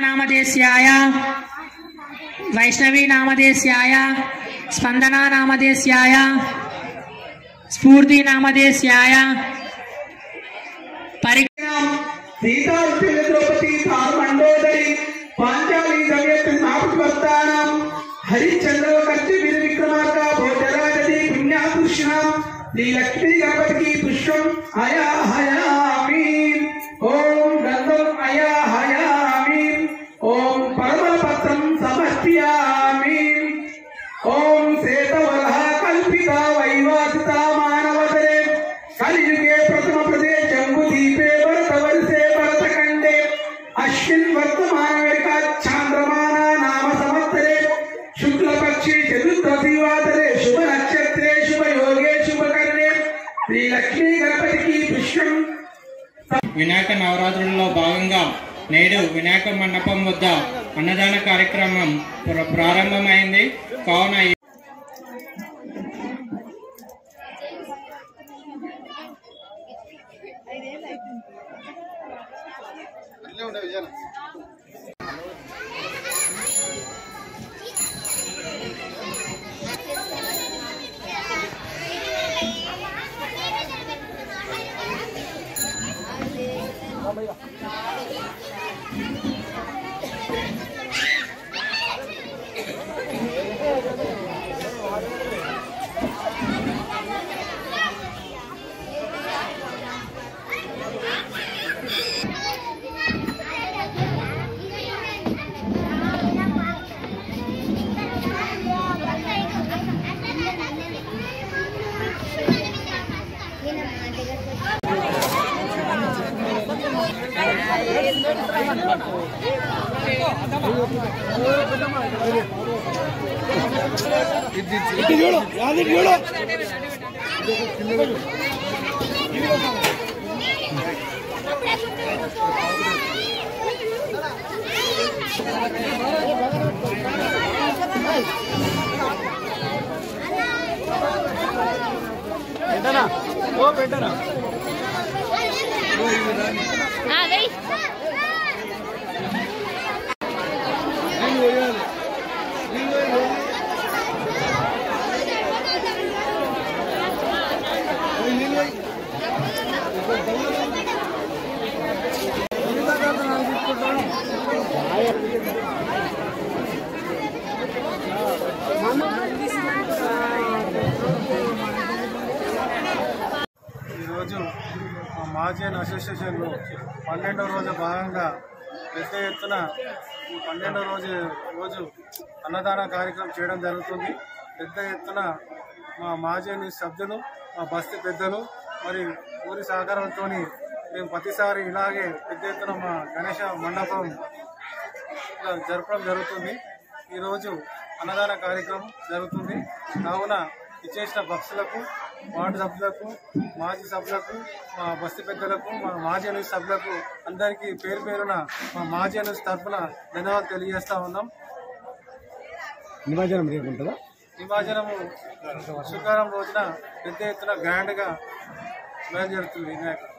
नामधेस्याय वैष्णवी नामधेस्याय स्पंदना नामधेस्याय स्फूर्ति नामधेस्याय सीता द्रौपदी मंडोदरी पांचाली दमयंती नापवर्तानां हरिचंद्र कर्ति वीर विक्रमार्का भोजराजदी पुण्यापुष्णां श्री लक्ष्मी गणपति पुष्पम आयाहयामि ओम गंधम आयाहयामि ओम परमपत्रं समर्पयामि ओम श्वेतवरः कल्पिता वैवासिता मानवतरे कलियुगे प्रथम प्रदेश जम्बूदीपे भरतवर्षे भरतखंडे अश्विन वर्तमानवेका चांद्रमाना नाम संवत्सरे शुक्लपक्षे चतुर्थदिवासरे शुभ नक्षत्रे शुभ योगे शुभ कर्णे श्री लक्ष्मी गणपति की पुष्पम వినాయక నవరాత్రుల్లో భాగంగా నేడు వినాయక మండపం వద్ద అన్నదాన కార్యక్రమం ప్రారంభమైంది. కావున महाजन असोसिएशन 12వ రోజు భాగంగా పెద్ద ఎత్తున 12వ రోజు అన్నదాన కార్యక్రమం చేయడం జరుగుతుంది. పెద్ద ఎత్తున మా మహాజన్ సభ్యులు మా బస్తీ పెద్దలు మరి ఊరి సహకారంతో మేము ప్రతిసారి ఇలాగే పెద్ద ఎత్తున మా గణేష మండపం జరపడం జరుగుతుంది. ఈరోజు అన్నదాన కార్యక్రమం జరుగుతుంది. కావున ఇచ్చేసిన భక్తులకు వార్డు సభ్యులకు మాజీ సభ్యులకు మా బస్తీ పెద్దలకు మా మాజీ న్యూస్ సభ్యులకు అందరికీ పేరు పేరున మా మాజీ న్యూస్ తరఫున ధన్యవాదాలు తెలియజేస్తా ఉన్నాం. నిమజ్జనము శుక్రవారం రోజున పెద్ద ఎత్తున గ్రాండ్గా బయలుదేరుతుంది వినాయకుడు.